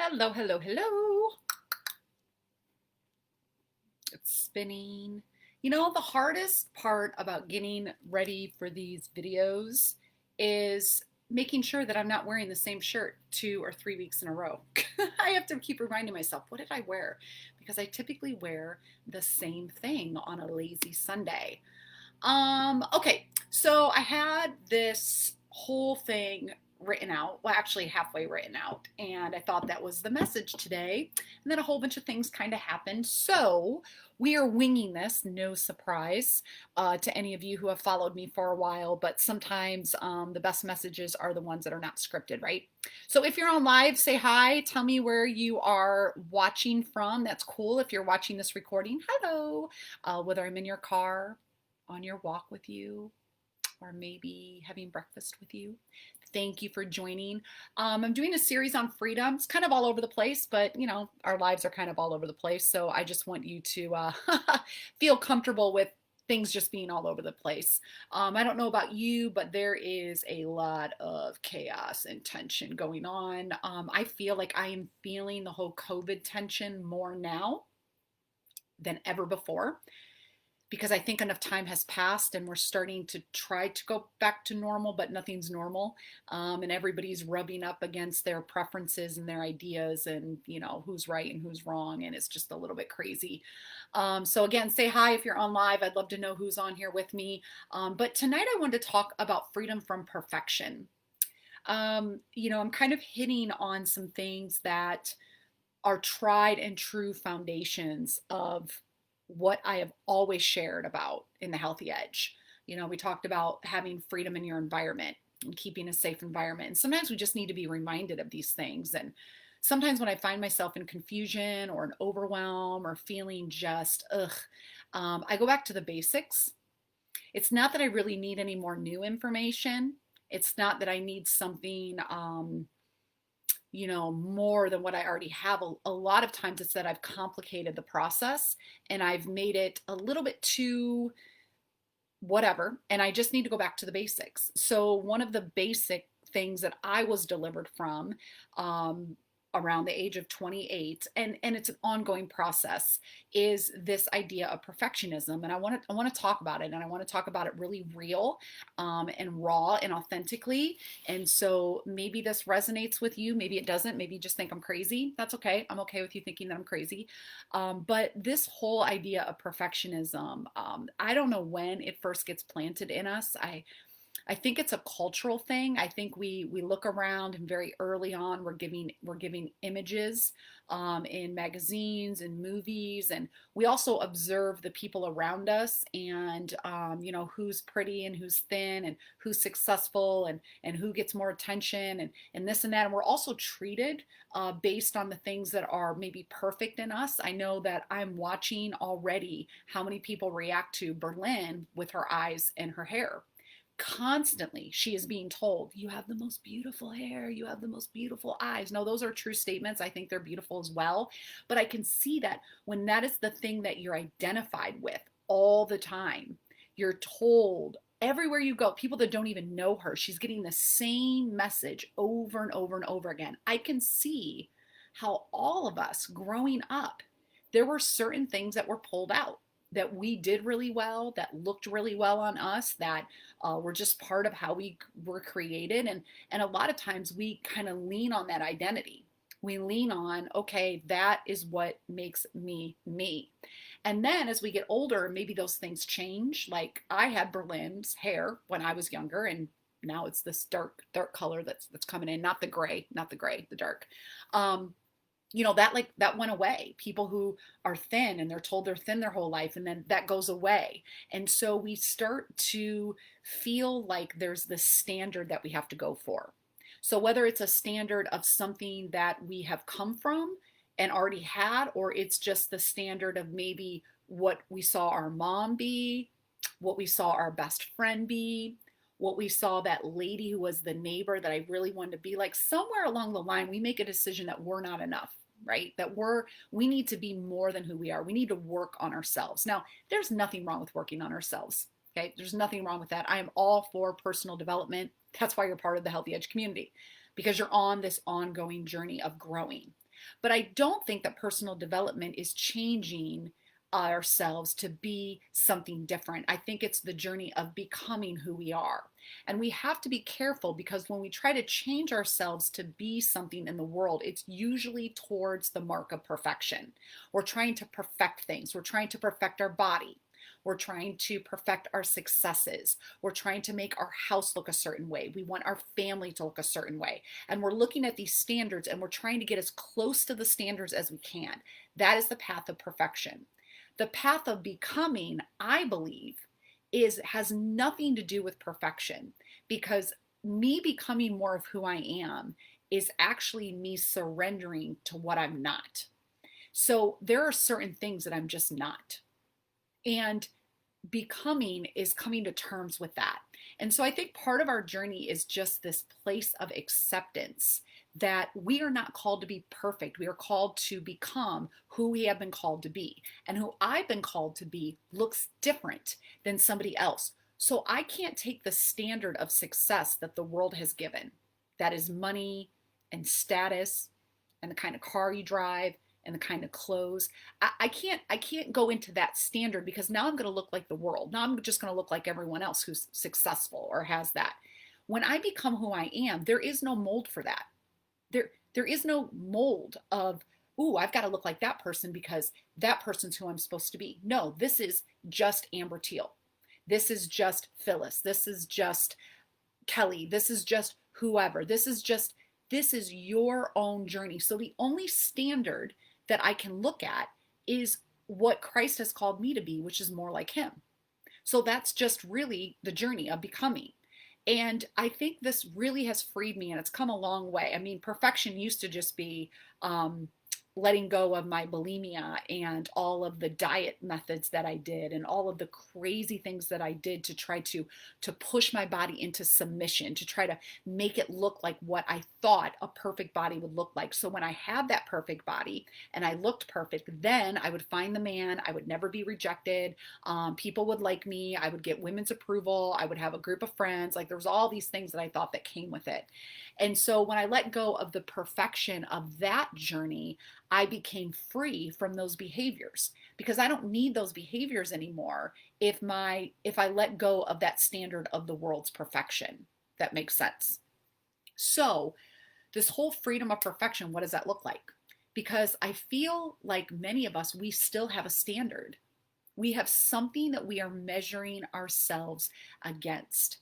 Hello, hello, hello. It's spinning. The hardest part about getting ready for these videos is making sure that I'm not wearing the same shirt 2 or 3 weeks in a row. I have to keep reminding myself, what did I wear? Because I typically wear the same thing on a lazy Sunday. Okay, so I had this whole thing written out, well, actually halfway written out, and I thought that was the message today. And then a whole bunch of things kind of happened. So we are winging this, no surprise to any of you who have followed me for a while, but sometimes the best messages are the ones that are not scripted, right? So if you're on live, say hi, tell me where you are watching from. That's cool. If you're watching this recording, hello, whether I'm in your car, on your walk with you, or maybe having breakfast with you. Thank you for joining. I'm doing a series on freedom. It's kind of all over the place, but our lives are kind of all over the place. So I just want you to feel comfortable with things just being all over the place. I don't know about you, but there is a lot of chaos and tension going on. I feel like I am feeling the whole COVID tension more now than ever before, because I think enough time has passed and we're starting to try to go back to normal, but nothing's normal. And everybody's rubbing up against their preferences and their ideas and, who's right and who's wrong. And it's just a little bit crazy. So, again, say hi if you're on live. I'd love to know who's on here with me. But tonight I wanted to talk about freedom from perfection. I'm kind of hitting on some things that are tried and true foundations of what I have always shared about in the Healthy Edge. We talked about having freedom in your environment and keeping a safe environment. And sometimes we just need to be reminded of these things. And sometimes when I find myself in confusion or an overwhelm or feeling just, I go back to the basics. It's not that I really need any more new information. It's not that I need something more than what I already have. A lot of times it's that I've complicated the process and I've made it a little bit too whatever, and I just need to go back to the basics. So one of the basic things that I was delivered from around the age of 28, and it's an ongoing process, is this idea of perfectionism. And I want to talk about it, and I want to talk about it really real and raw and authentically. And so maybe this resonates with you, maybe it doesn't, maybe you just think I'm crazy. That's okay. I'm okay with you thinking that I'm crazy. But this whole idea of perfectionism, I don't know when it first gets planted in us. I think it's a cultural thing. I think we look around and very early on we're giving images in magazines and movies, and we also observe the people around us, and who's pretty and who's thin and who's successful and who gets more attention and this and that. And we're also treated based on the things that are maybe perfect in us. I know that I'm watching already how many people react to Berlin with her eyes and her hair. Constantly she is being told, you have the most beautiful hair, you have the most beautiful eyes. No, those are true statements. I think they're beautiful as well, but I can see that when that is the thing that you're identified with all the time, you're told everywhere you go, people that don't even know her, she's getting the same message over and over and over again. I can see how all of us growing up, there were certain things that were pulled out, that we did really well, that looked really well on us, that were just part of how we were created. And a lot of times we kind of lean on that identity. We lean on, okay, that is what makes me me. And then as we get older, maybe those things change. Like I had Berlin's hair when I was younger, and now it's this dark color that's coming in, not the gray, the dark. That went away. People who are thin and they're told they're thin their whole life, and then that goes away. And so we start to feel like there's this standard that we have to go for. So whether it's a standard of something that we have come from and already had, or it's just the standard of maybe what we saw our mom be, what we saw our best friend be, what we saw that lady who was the neighbor that I really wanted to be like. Somewhere along the line we make a decision that we're not enough, right? That we need to be more than who we are. We need to work on ourselves. Now, there's nothing wrong with working on ourselves. Okay? There's nothing wrong with that. I am all for personal development. That's why you're part of the Healthy Edge community, because you're on this ongoing journey of growing. But I don't think that personal development is changing ourselves to be something different. I think it's the journey of becoming who we are. And we have to be careful because when we try to change ourselves to be something in the world, it's usually towards the mark of perfection. We're trying to perfect things, we're trying to perfect our body. We're trying to perfect our successes. We're trying to make our house look a certain way. We want our family to look a certain way. And we're looking at these standards and we're trying to get as close to the standards as we can. That is the path of perfection. The path of becoming, I believe, has nothing to do with perfection, because me becoming more of who I am is actually me surrendering to what I'm not. So there are certain things that I'm just not. And becoming is coming to terms with that. And so I think part of our journey is just this place of acceptance that we are not called to be perfect. We are called to become who we have been called to be. And who I've been called to be looks different than somebody else. So I can't take the standard of success that the world has given, that is money and status and the kind of car you drive and the kind of clothes. I can't go into that standard because now I'm going to look like the world. Now I'm just going to look like everyone else who's successful or has that. When I become who I am, there is no mold for that. There is no mold of, ooh, I've got to look like that person because that person's who I'm supposed to be. No, this is just Amber Teal. This is just Phyllis. This is just Kelly. This is just whoever. This is your own journey. So the only standard that I can look at is what Christ has called me to be, which is more like him. So that's just really the journey of becoming. And I think this really has freed me and it's come a long way. I mean, perfection used to just be letting go of my bulimia and all of the diet methods that I did and all of the crazy things that I did to try to push my body into submission, to try to make it look like what I thought a perfect body would look like. So when I had that perfect body and I looked perfect, then I would find the man. I would never be rejected. People would like me. I would get women's approval. I would have a group of friends. Like there was all these things that I thought that came with it. And so when I let go of the perfection of that journey, I became free from those behaviors because I don't need those behaviors anymore if I let go of that standard of the world's perfection. That makes sense. So, this whole freedom of perfection, what does that look like? Because I feel like many of us, we still have a standard. We have something that we are measuring ourselves against.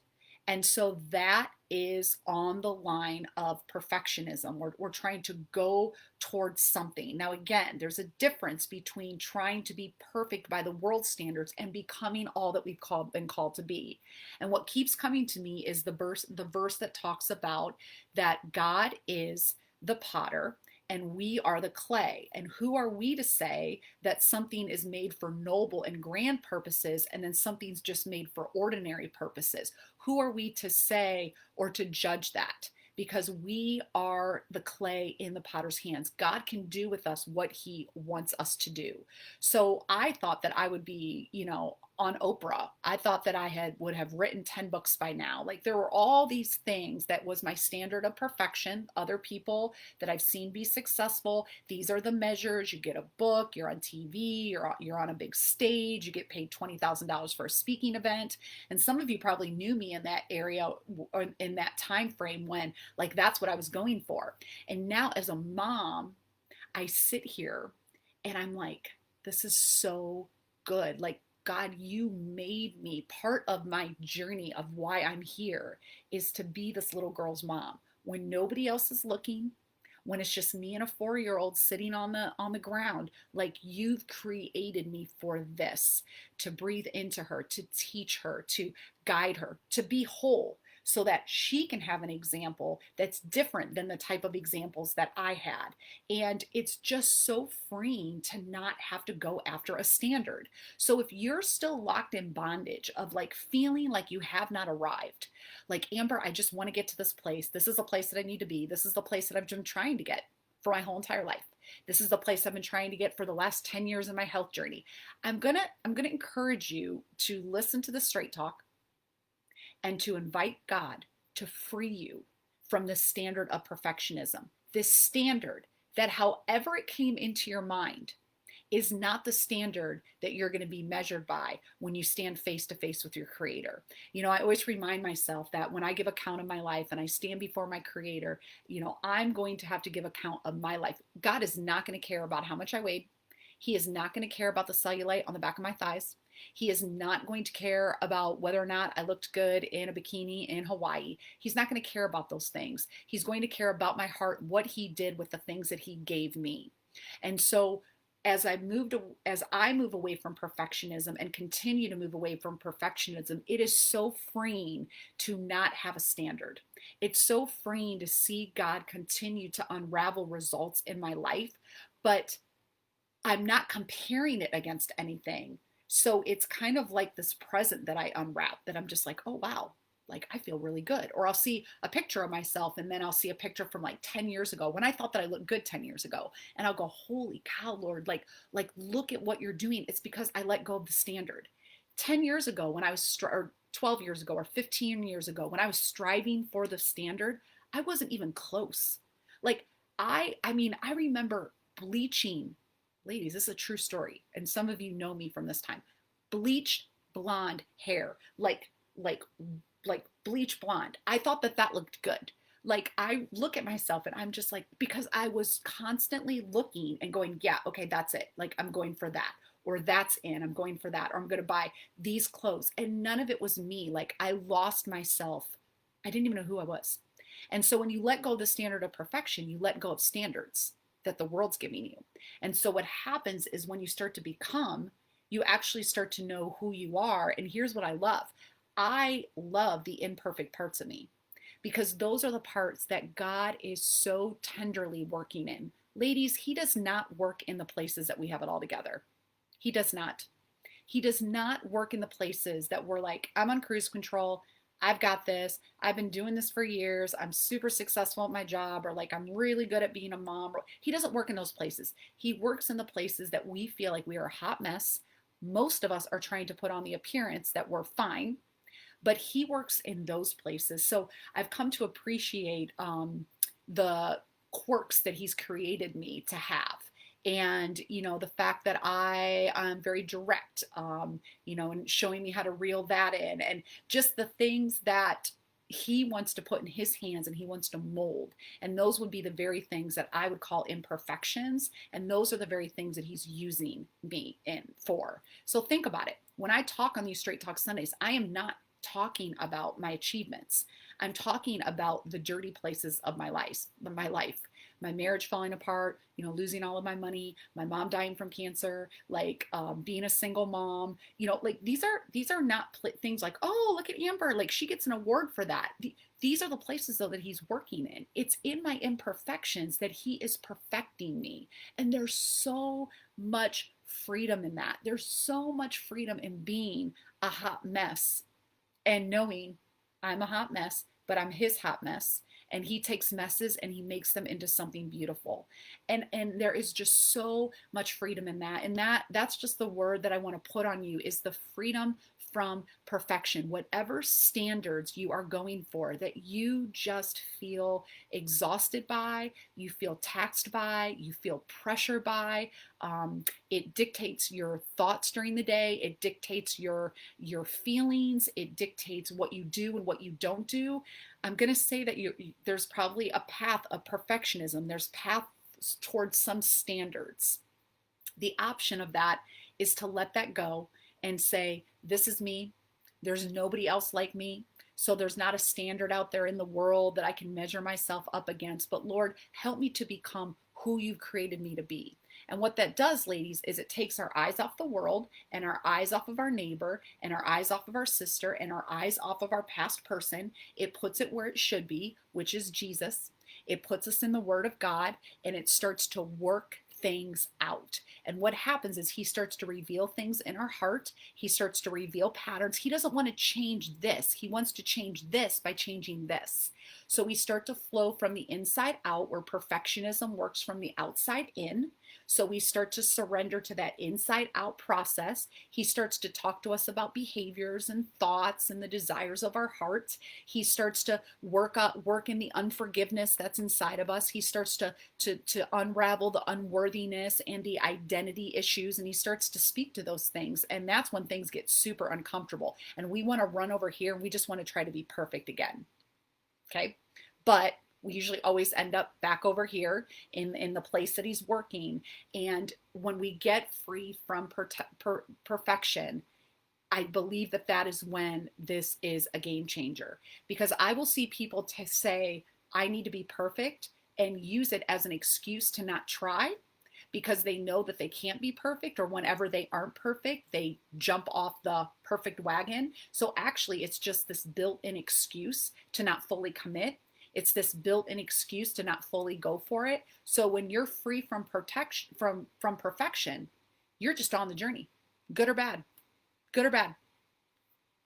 And so that is on the line of perfectionism. We're trying to go towards something. Now, again, there's a difference between trying to be perfect by the world standards and becoming all that been called to be. And what keeps coming to me is the verse that talks about that God is the potter and we are the clay. And who are we to say that something is made for noble and grand purposes and then something's just made for ordinary purposes? Who are we to say or to judge that? Because we are the clay in the potter's hands. God can do with us what he wants us to do. So I thought that I would be, on Oprah. I thought that would have written 10 books by now. Like there were all these things that was my standard of perfection. Other people that I've seen be successful, these are the measures. You get a book, you're on TV, you're on a big stage, you get paid $20,000 for a speaking event. And some of you probably knew me in that area or in that time frame when like that's what I was going for. And now as a mom, I sit here and I'm like, this is so good. Like God, you made me. Part of my journey of why I'm here is to be this little girl's mom when nobody else is looking, when it's just me and a 4-year-old sitting on the ground. Like you've created me for this, to breathe into her, to teach her, to guide her, to be whole, so that she can have an example that's different than the type of examples that I had. And it's just so freeing to not have to go after a standard. So if you're still locked in bondage of like feeling like you have not arrived, like Amber, I just want to get to this place. This is the place that I need to be. This is the place that I've been trying to get for my whole entire life. This is the place I've been trying to get for the last 10 years in my health journey. I'm going to encourage you to listen to the straight talk and to invite God to free you from this standard of perfectionism. This standard that however it came into your mind is not the standard that you're going to be measured by when you stand face to face with your creator. I always remind myself that when I give account of my life and I stand before my creator, I'm going to have to give account of my life. God is not going to care about how much I weighed. He is not going to care about the cellulite on the back of my thighs. He is not going to care about whether or not I looked good in a bikini in Hawaii. He's not going to care about those things. He's going to care about my heart, what he did with the things that he gave me. And so as I move away from perfectionism and continue to move away from perfectionism, it is so freeing to not have a standard. It's so freeing to see God continue to unravel results in my life, but I'm not comparing it against anything. So it's kind of like this present that I unwrap that I'm just like, oh, wow, like I feel really good. Or I'll see a picture of myself and then I'll see a picture from like 10 years ago when I thought that I looked good 10 years ago. And I'll go, holy cow, Lord, like look at what you're doing. It's because I let go of the standard. 10 years ago when I was, or 12 years ago or 15 years ago, when I was striving for the standard, I wasn't even close. Like I mean, I remember bleaching. Ladies, this is a true story, and some of you know me from this time. Bleached blonde hair, like like bleach blonde. I thought that that looked good. Like I look at myself and I'm just like, because I was constantly looking and going, yeah, okay, that's it. Like I'm going for that, or that's in, I'm going for that, or I'm going to buy these clothes. And none of it was me. Like I lost myself. I didn't even know who I was. And so when you let go of the standard of perfection, you let go of standards that the world's giving you. And so what happens is when you start to become, you actually start to know who you are. And here's what I love. I love the imperfect parts of me because those are the parts that God is so tenderly working in. Ladies, he does not work in the places that we have it all together. He does not. He does not work in the places that we're like, I'm on cruise control. I've got this. I've been doing this for years. I'm super successful at my job, or like I'm really good at being a mom. He doesn't work in those places. He works in the places that we feel like we are a hot mess. Most of us are trying to put on the appearance that we're fine, but he works in those places. So I've come to appreciate the quirks that he's created me to have. And the fact that I am very direct, and showing me how to reel that in, and just the things that he wants to put in his hands and he wants to mold. And those would be the very things that I would call imperfections. And those are the very things that he's using me in for. So think about it. When I talk on these Straight Talk Sundays, I am not talking about my achievements. I'm talking about the dirty places of my marriage falling apart, losing all of my money, my mom dying from cancer, like being a single mom, like these are not things like, oh, look at Amber, like she gets an award for that. These are the places though that he's working in. It's in my imperfections that he is perfecting me. And there's so much freedom in that. There's so much freedom in being a hot mess and knowing I'm a hot mess, but I'm his hot mess. And he takes messes and he makes them into something beautiful. And there is just so much freedom in that. And that's just the word that I want to put on you, is the freedom from perfection. Whatever standards you are going for that you just feel exhausted by, you feel taxed by, you feel pressure by, it dictates your thoughts during the day. It dictates your feelings. It dictates what you do and what you don't do. I'm going to say that there's probably a path of perfectionism. There's paths towards some standards. The option of that is to let that go and say, this is me. There's nobody else like me. So there's not a standard out there in the world that I can measure myself up against. But Lord, help me to become who you've created me to be. And what that does, ladies, is it takes our eyes off the world and our eyes off of our neighbor and our eyes off of our sister and our eyes off of our past person. It puts it where it should be, which is Jesus. It puts us in the Word of God, and it starts to work things out. And what happens is he starts to reveal things in our heart. He starts to reveal patterns. He doesn't want to change this. He wants to change this by changing this. So we start to flow from the inside out, where perfectionism works from the outside in. So we start to surrender to that inside out process. He starts to talk to us about behaviors and thoughts and the desires of our heart. He starts to work in the unforgiveness that's inside of us. He starts to unravel the unworthiness and the identity issues, and he starts to speak to those things. And that's when things get super uncomfortable. And we want to run over here and we just want to try to be perfect again. Okay. But we usually always end up back over here in the place that he's working. And when we get free from perfection, I believe that that is when this is a game changer, because I will see people say, I need to be perfect, and use it as an excuse to not try, because they know that they can't be perfect, or whenever they aren't perfect, they jump off the perfect wagon. So actually, it's just this built-in excuse to not fully commit. It's this built-in excuse to not fully go for it. So when you're free from protection from perfection, you're just on the journey, good or bad. Good or bad.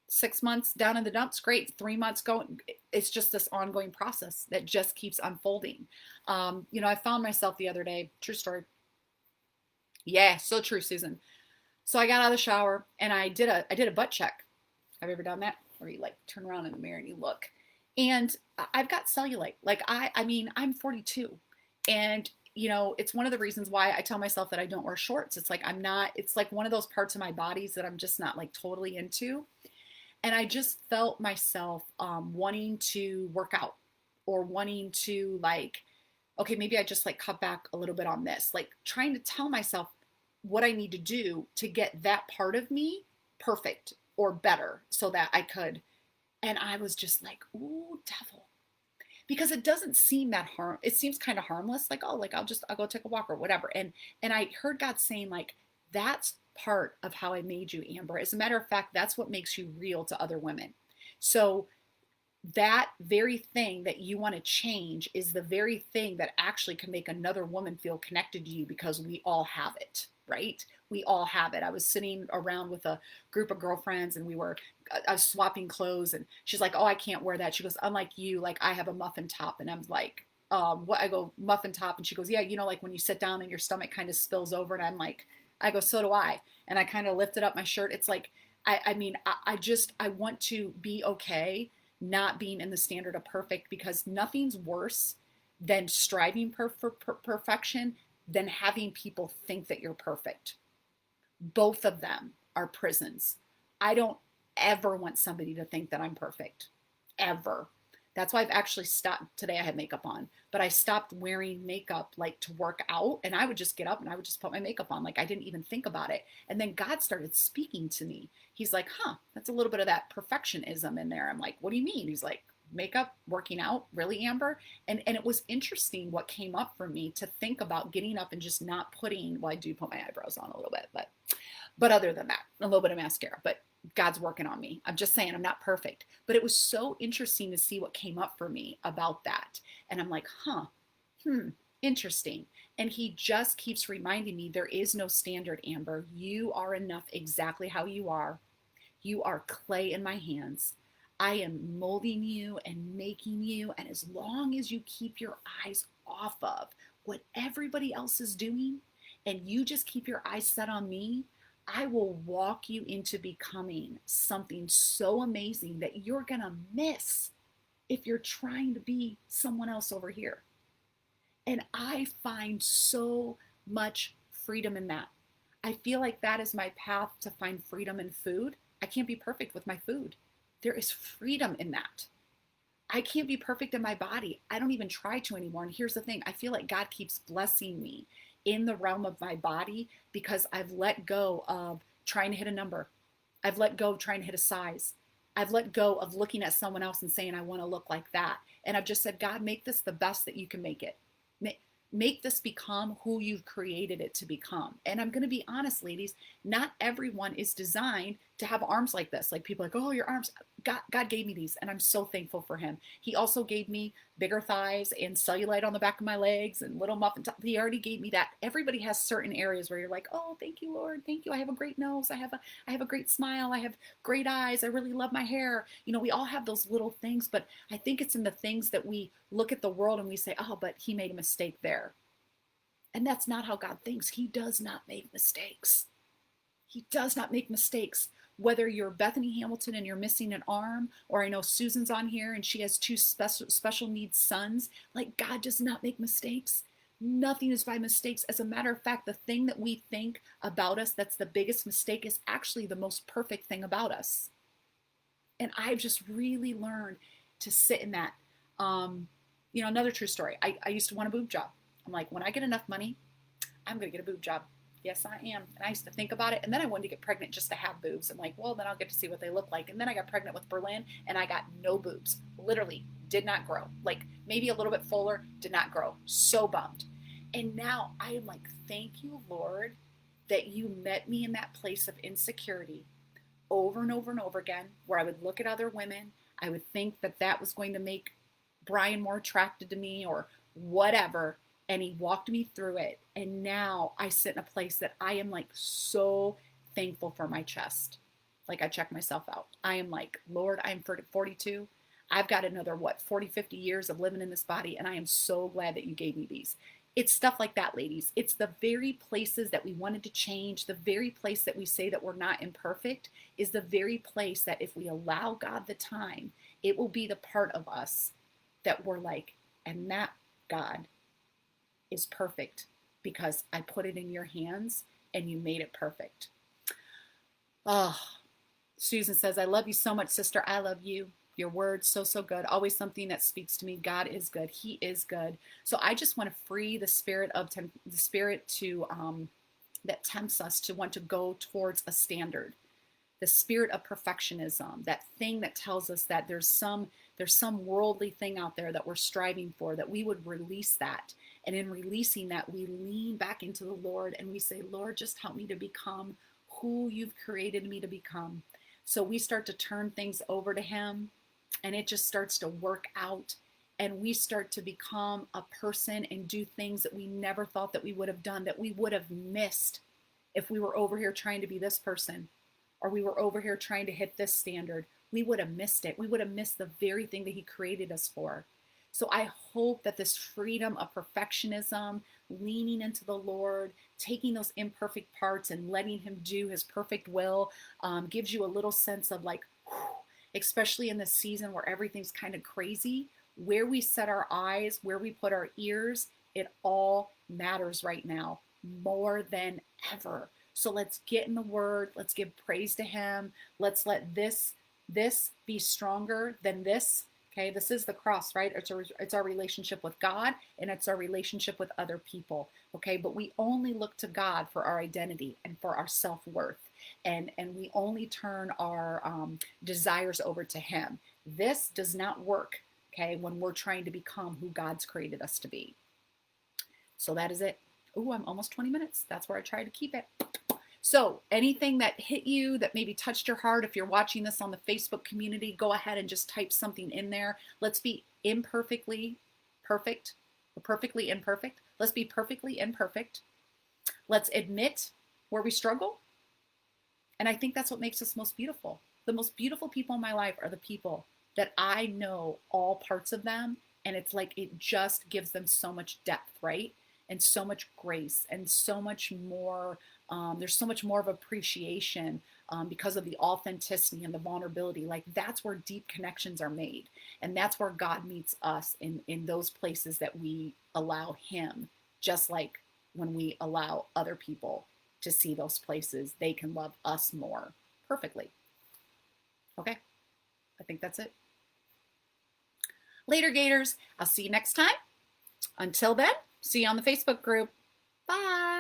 6 months down in the dumps, great. 3 months going, it's just this ongoing process that just keeps unfolding. I found myself the other day, true story. Yeah, so true, Susan. So I got out of the shower and I did a butt check. Have you ever done that? Where you like turn around in the mirror and you look. And I've got cellulite. Like I mean, I'm 42, and it's one of the reasons why I tell myself that I don't wear shorts. It's like it's like one of those parts of my bodies that I'm just not like totally into. And I just felt myself wanting to work out, or wanting to like, okay, maybe I just like cut back a little bit on this, like trying to tell myself what I need to do to get that part of me perfect or better so that I could. And I was just like, ooh, devil. Because it doesn't seem that it seems kind of harmless, like, oh, like I'll go take a walk or whatever. And I heard God saying, like, that's part of how I made you, Amber. As a matter of fact, that's what makes you real to other women. So that very thing that you want to change is the very thing that actually can make another woman feel connected to you, because we all have it, right? We all have it. I was sitting around with a group of girlfriends, and I was swapping clothes, and she's like, oh, I can't wear that. She goes, unlike you, like I have a muffin top. And I'm like, what? I go, muffin top. And she goes, yeah, like when you sit down and your stomach kind of spills over. And I'm like, I go, so do I. And I kind of lifted up my shirt. It's like, I mean, I want to be okay not being in the standard of perfect, because nothing's worse than striving for perfection than having people think that you're perfect. Both of them are prisons. I don't ever want somebody to think that I'm perfect, ever. That's why I've actually stopped. Today I had makeup on, but I stopped wearing makeup like to work out, and I would just get up and I would just put my makeup on. Like I didn't even think about it. And then God started speaking to me. He's like, that's a little bit of that perfectionism in there. I'm like, what do you mean? He's like, makeup, working out, really, Amber? And it was interesting what came up for me to think about getting up and just not putting, well, I do put my eyebrows on a little bit, but other than that, a little bit of mascara, but God's working on me. I'm just saying I'm not perfect. But it was so interesting to see what came up for me about that. And I'm like, interesting. And he just keeps reminding me there is no standard, Amber. You are enough exactly how you are. You are clay in my hands. I am molding you and making you. And as long as you keep your eyes off of what everybody else is doing, and you just keep your eyes set on me, I will walk you into becoming something so amazing that you're going to miss if you're trying to be someone else over here. And I find so much freedom in that. I feel like that is my path to find freedom in food. I can't be perfect with my food. There is freedom in that. I can't be perfect in my body. I don't even try to anymore. And here's the thing, I feel like God keeps blessing me in the realm of my body, because I've let go of trying to hit a number. I've let go of trying to hit a size. I've let go of looking at someone else and saying, I want to look like that. And I've just said, God, make this the best that you can make it. Make this become who you've created it to become. And I'm going to be honest, ladies, not everyone is designed to have arms like this. Like people are like, oh, your arms. God gave me these, and I'm so thankful for him. He also gave me bigger thighs and cellulite on the back of my legs and little muffin top. He already gave me that. Everybody has certain areas where you're like, oh, thank you, Lord. Thank you. I have a great nose. I have a great smile. I have great eyes. I really love my hair. You know, we all have those little things, but I think it's in the things that we look at the world and we say, oh, but he made a mistake there. And that's not how God thinks. He does not make mistakes. He does not make mistakes. Whether you're Bethany Hamilton and you're missing an arm, or I know Susan's on here and she has two special needs sons, like God does not make mistakes. Nothing is by mistakes. As a matter of fact, the thing that we think about us that's the biggest mistake is actually the most perfect thing about us. And I've just really learned to sit in that. You know, another true story. I used to want a boob job. I'm like, when I get enough money, I'm going to get a boob job. Yes, I am. And I used to think about it. And then I wanted to get pregnant just to have boobs. I'm like, well, then I'll get to see what they look like. And then I got pregnant with Berlin and I got no boobs. Literally did not grow. Like maybe a little bit fuller, did not grow. So bummed. And now I am like, thank you, Lord, that you met me in that place of insecurity over and over and over again, where I would look at other women. I would think that that was going to make Brian more attracted to me or whatever. And he walked me through it. And now I sit in a place that I am like so thankful for my chest. Like I check myself out. I am like, Lord, I'm 42. I've got another, 40, 50 years of living in this body. And I am so glad that you gave me these. It's stuff like that, ladies. It's the very places that we wanted to change, the very place that we say that we're not imperfect is the very place that if we allow God the time, it will be the part of us that we're like, and that God is perfect because I put it in your hands and you made it perfect. Oh, Susan says, I love you so much, sister. I love you. Your words, so good. Always something that speaks to me. God is good. He is good. So I just want to free the spirit of the spirit to that tempts us to want to go towards a standard. The spirit of perfectionism, that thing that tells us that there's some worldly thing out there that we're striving for, that we would release that. And in releasing that, we lean back into the Lord and we say, Lord, just help me to become who you've created me to become. So we start to turn things over to him and it just starts to work out. And we start to become a person and do things that we never thought that we would have done, that we would have missed if we were over here trying to be this person, or we were over here trying to hit this standard. We would have missed it. We would have missed the very thing that he created us for. So I hope that this freedom of perfectionism, leaning into the Lord, taking those imperfect parts and letting him do his perfect will, gives you a little sense of like, whew, especially in this season where everything's kind of crazy, where we set our eyes, where we put our ears, it all matters right now more than ever. So let's get in the word. Let's give praise to him. Let's let this be stronger than this. Okay, this is the cross, right? It's our relationship with God and it's our relationship with other people. Okay, but we only look to God for our identity and for our self-worth. And we only turn our desires over to him. This does not work, okay, when we're trying to become who God's created us to be. So that is it. Oh, I'm almost 20 minutes. That's where I try to keep it. So anything that hit you, that maybe touched your heart, if you're watching this on the Facebook community, go ahead and just type something in there. Let's be imperfectly perfect, or perfectly imperfect. Let's be perfectly imperfect. Let's admit where we struggle. And I think that's what makes us most beautiful. The most beautiful people in my life are the people that I know all parts of them. And it's like it just gives them so much depth, right? And so much grace and so much more. There's so much more of appreciation because of the authenticity and the vulnerability. Like that's where deep connections are made. And that's where God meets us in those places that we allow him, just like when we allow other people to see those places, they can love us more perfectly. Okay, I think that's it. Later, Gators. I'll see you next time. Until then, see you on the Facebook group. Bye.